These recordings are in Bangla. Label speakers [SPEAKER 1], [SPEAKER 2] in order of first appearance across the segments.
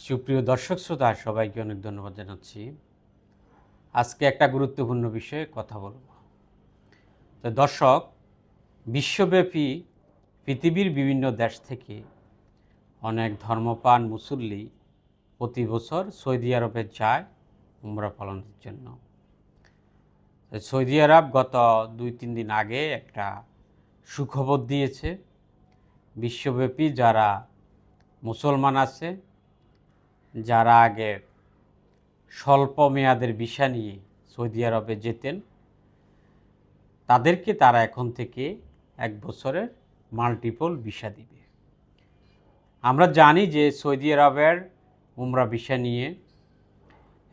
[SPEAKER 1] সুপ্রিয় দর্শক শ্রোতা সবাইকে অনেক ধন্যবাদ জানাচ্ছি। আজকে একটা গুরুত্বপূর্ণ বিষয়ে কথা বলব। তো দর্শক, বিশ্বব্যাপী পৃথিবীর বিভিন্ন দেশ থেকে অনেক ধর্মপ্রাণ মুসল্লি প্রতি বছর সৌদি আরবে যায় উমরা পালনের জন্য। সৌদি আরব গত 2-3 দিন আগে একটা সুখবর দিয়েছে। বিশ্বব্যাপী যারা মুসলমান আছে, যারা আগে স্বল্প মেয়াদের ভিসা নিয়ে সৌদি আরবে যেতেন, তাদেরকে তারা এখন থেকে 1 বছরের মাল্টিপল ভিসা দিবে। আমরা জানি যে সৌদি আরবের উমরা ভিসা নিয়ে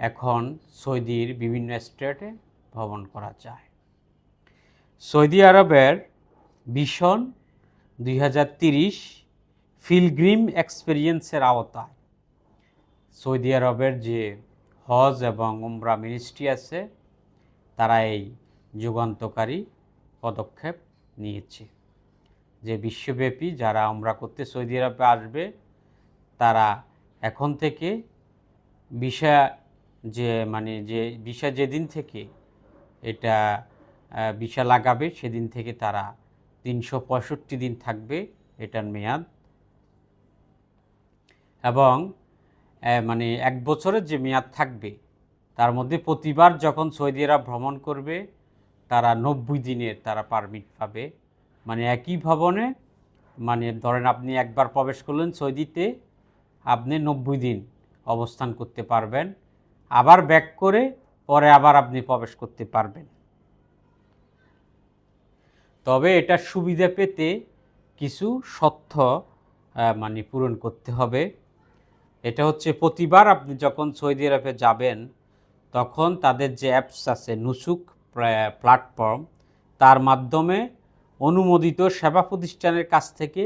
[SPEAKER 1] এখন সৌদির বিভিন্ন স্টেটে ভ্রমণ করা যায়। সৌদি আরবের ভিশন 2030 পিলগ্রিম এক্সপেরিয়েন্সের আওতায় সৌদি আরবের যে হজ এবং উমরা মিনিস্ট্রি আছে, তারা এই যুগান্তকারী পদক্ষেপ নিয়েছে যে বিশ্বব্যাপী যারা উমরা করতে সৌদি আরবে আসবে, তারা এখন থেকে ভিসা ভিসা যেদিন থেকে এটা ভিসা লাগাবে সেদিন থেকে তারা 365 দিন থাকবে এটার মেয়াদ, এবং 1 বছরের যে মেয়াদ থাকবে তার মধ্যে প্রতিবার যখন সৌদি আরব ভ্রমণ করবে তারা 90 দিনের তারা পারমিট পাবে। একই ভবনে ধরেন আপনি একবার প্রবেশ করলেন সৌদিতে, আপনি 90 দিন অবস্থান করতে পারবেন, আবার ব্যাক করে পরে আবার আপনি প্রবেশ করতে পারবেন। তবে এটার সুবিধা পেতে কিছু শর্ত পূরণ করতে হবে। এটা হচ্ছে প্রতিবার আপনি যখন সৌদি আরবে যাবেন তখন তাদের যে অ্যাপস আছে নুসুক প্ল্যাটফর্ম, তার মাধ্যমে অনুমোদিত সেবা প্রতিষ্ঠানের কাছ থেকে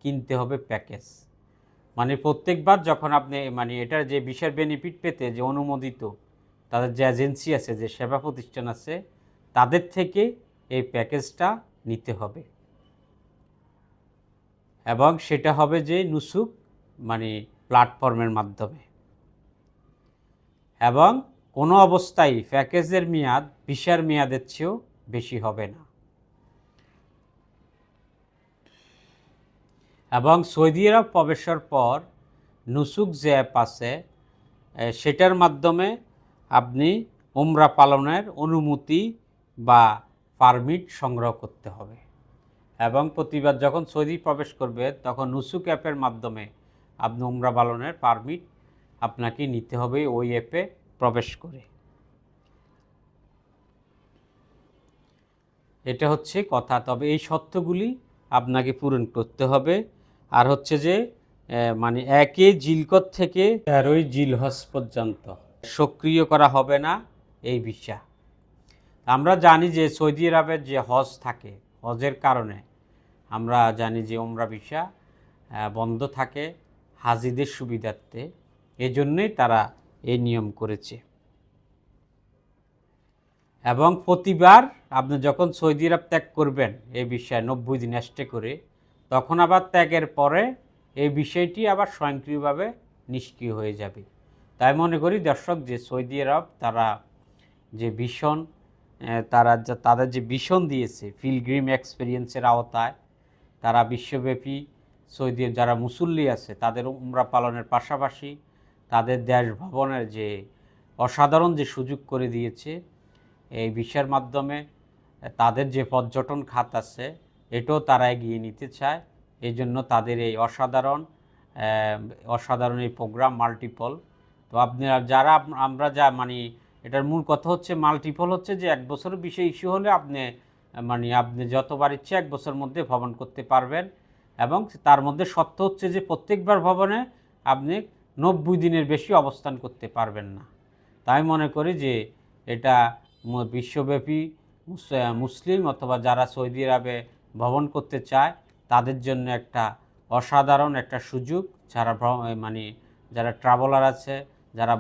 [SPEAKER 1] কিনতে হবে প্যাকেজ। প্রত্যেকবার যখন আপনি এটার যে ভিসার বেনিফিট পেতে যে অনুমোদিত তাদের যে এজেন্সি আছে, যে সেবা প্রতিষ্ঠান আছে, তাদের থেকে এই প্যাকেজটা নিতে হবে, এবং সেটা হবে যে নুসুক প্ল্যাটফর্মের মাধ্যমে। এবং কোনো অবস্থায় প্যাকেজের মেয়াদ ভিসার মেয়াদের চেয়েও বেশি হবে না। এবং সৌদি আরব প্রবেশের পর নুসুক যে অ্যাপ আছে সেটার মাধ্যমে আপনি উমরা পালনের অনুমতি বা পারমিট সংগ্রহ করতে হবে, এবং প্রতিবার যখন সৌদি প্রবেশ করবে তখন নুসুক অ্যাপের মাধ্যমে আপনি উমরা পালনের পারমিট আপনাকে নিতে হবে ওই অ্যাপে প্রবেশ করে। এটা হচ্ছে কথা। তবে এই শর্তগুলি আপনাকে পূরণ করতে হবে। আর হচ্ছে যে 1 জিলকত থেকে 13 জিলহজ পর্যন্ত সক্রিয় করা হবে না এই ভিসা। আমরা জানি যে সৌদি আরবের যে হজ থাকে, হজের কারণে আমরা জানি যে উমরা ভিসা বন্ধ থাকে হাজিদের সুবিধার্থে, এজন্যই তারা এই নিয়ম করেছে। এবং প্রতিবার আপনি যখন সৌদি আরব ত্যাগ করবেন এই বিষয়ে 90 দিন স্টে করে, তখন আবার ত্যাগের পরে এই বিষয়টি আবার স্বয়ংক্রিয়ভাবে নিষ্ক্রিয় হয়ে যাবে। তাই মনে করি দর্শক, যে সৌদি আরব তারা যে ভিশন তাদের যে ভিশন দিয়েছে পিলগ্রিম এক্সপেরিয়েন্সের আওতায়, তারা বিশ্বব্যাপী সৌদি যারা মুসল্লি আছে তাদের উমরা পালনের পাশাপাশি তাদের দেশ ভ্রমণের যে অসাধারণ যে সুযোগ করে দিয়েছে এই ভিসার মাধ্যমে, তাদের যে পর্যটন খাত আছে এটাও তারা এগিয়ে নিতে চায়। এই জন্য তাদের এই অসাধারণ এই প্রোগ্রাম মাল্টিপল। তো আপনারা যারা আমরা এটার মূল কথা হচ্ছে মাল্টিপল হচ্ছে যে 1 বছরের বিষয় ইস্যু হলে আপনি আপনি যতবার ইচ্ছে 1 বছরের মধ্যে ভ্রমণ করতে পারবেন, এবং তার মধ্যে শর্ত হচ্ছে যে প্রত্যেকবার ভ্রমণে আপনি 90 দিনের বেশি অবস্থান করতে পারবেন না। তাই মনে করি যে এটা বিশ্বব্যাপী মুসলিম অথবা যারা সৌদি আরবে ভ্রমণ করতে চায় তাদের জন্য একটা অসাধারণ একটা সুযোগ। যারা ট্রাভেলার আছে, যারা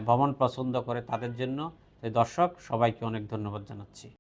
[SPEAKER 1] ভ্রমণ পছন্দ করে তাদের জন্য। দর্শক, সবাইকে অনেক ধন্যবাদ জানাচ্ছি।